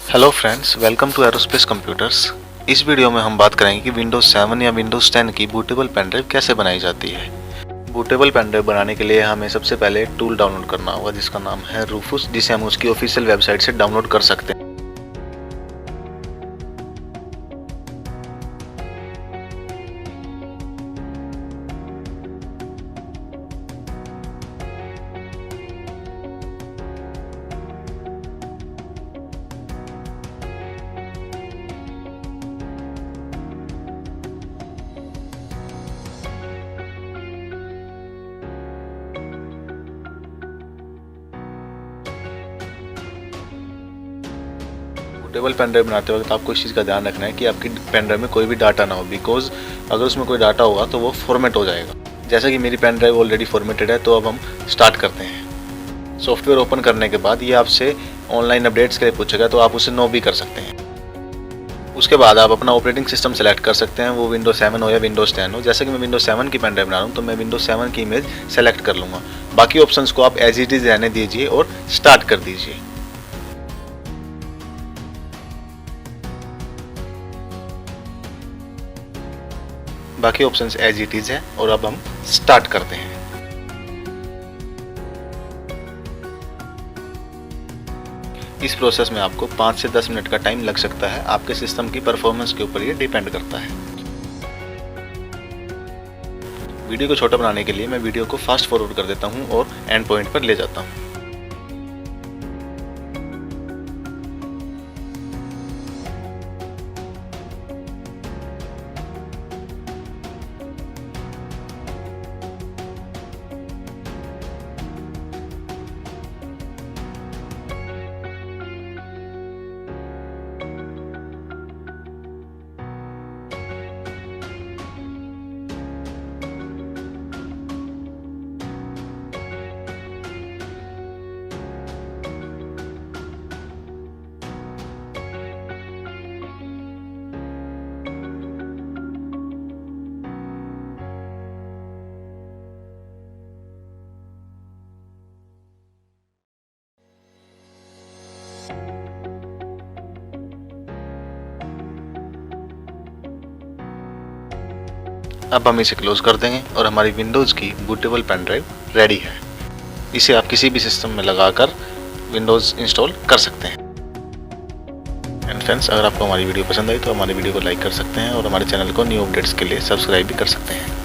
Hello friends, welcome to aerospace computers. इस video में हम बात करेंगे कि विंडोज़ 7 या विंडोज़ 10 की बूटेबल पेन ड्राइव कैसे बनाई जाती है। बूटेबल पेन ड्राइव बनाने के लिए हमें सबसे पहले एक टूल डाउनलोड करना होगा जिसका नाम है रूफूस, जिसे हम उसकी ऑफिशियल वेबसाइट से डाउनलोड कर सकते हैं। बूटेबल पेन ड्राइव बनाते वक्त आपको इस चीज़ का ध्यान रखना है कि आपकी पेन ड्राइव में कोई भी डाटा ना हो, बिकॉज अगर उसमें कोई डाटा होगा तो वो फॉर्मेट हो जाएगा। जैसा कि मेरी पेन ड्राइव ऑलरेडी फॉर्मेटेड है, तो अब हम स्टार्ट करते हैं। सॉफ्टवेयर ओपन करने के बाद ये आपसे ऑनलाइन अपडेट्स के लिए पूछेगा, तो आप उसे नो भी कर सकते हैं। उसके बाद आप अपना ऑपरेटिंग सिस्टम सेलेक्ट कर सकते हैं, वो विंडोज 7 हो या विंडोज 10 हो। जैसे कि मैं विंडोज 7 की पेन ड्राइव बना रहा हूँ, तो मैं विंडोज 7 की इमेज सेलेक्ट कर लूँगा। बाकी ऑप्शंस को आप एज इट इज़ रहने दीजिए और स्टार्ट कर दीजिए। बाकी ऑप्शंस एज इट इज़ है और अब हम स्टार्ट करते हैं। इस प्रोसेस में आपको 5 से 10 मिनट का टाइम लग सकता है। आपके सिस्टम की परफॉर्मेंस के ऊपर ये डिपेंड करता है। वीडियो को छोटा बनाने के लिए मैं वीडियो को फास्ट फॉरवर्ड कर देता हूँ और एंड पॉइंट पर ले जाता हूँ। अब हम इसे क्लोज कर देंगे और हमारी विंडोज़ की बूटेबल पेन ड्राइव रेडी है। इसे आप किसी भी सिस्टम में लगाकर विंडोज़ इंस्टॉल कर सकते हैं। एंड फ्रेंड्स, अगर आपको हमारी वीडियो पसंद आई तो हमारी वीडियो को लाइक कर सकते हैं और हमारे चैनल को न्यू अपडेट्स के लिए सब्सक्राइब भी कर सकते हैं।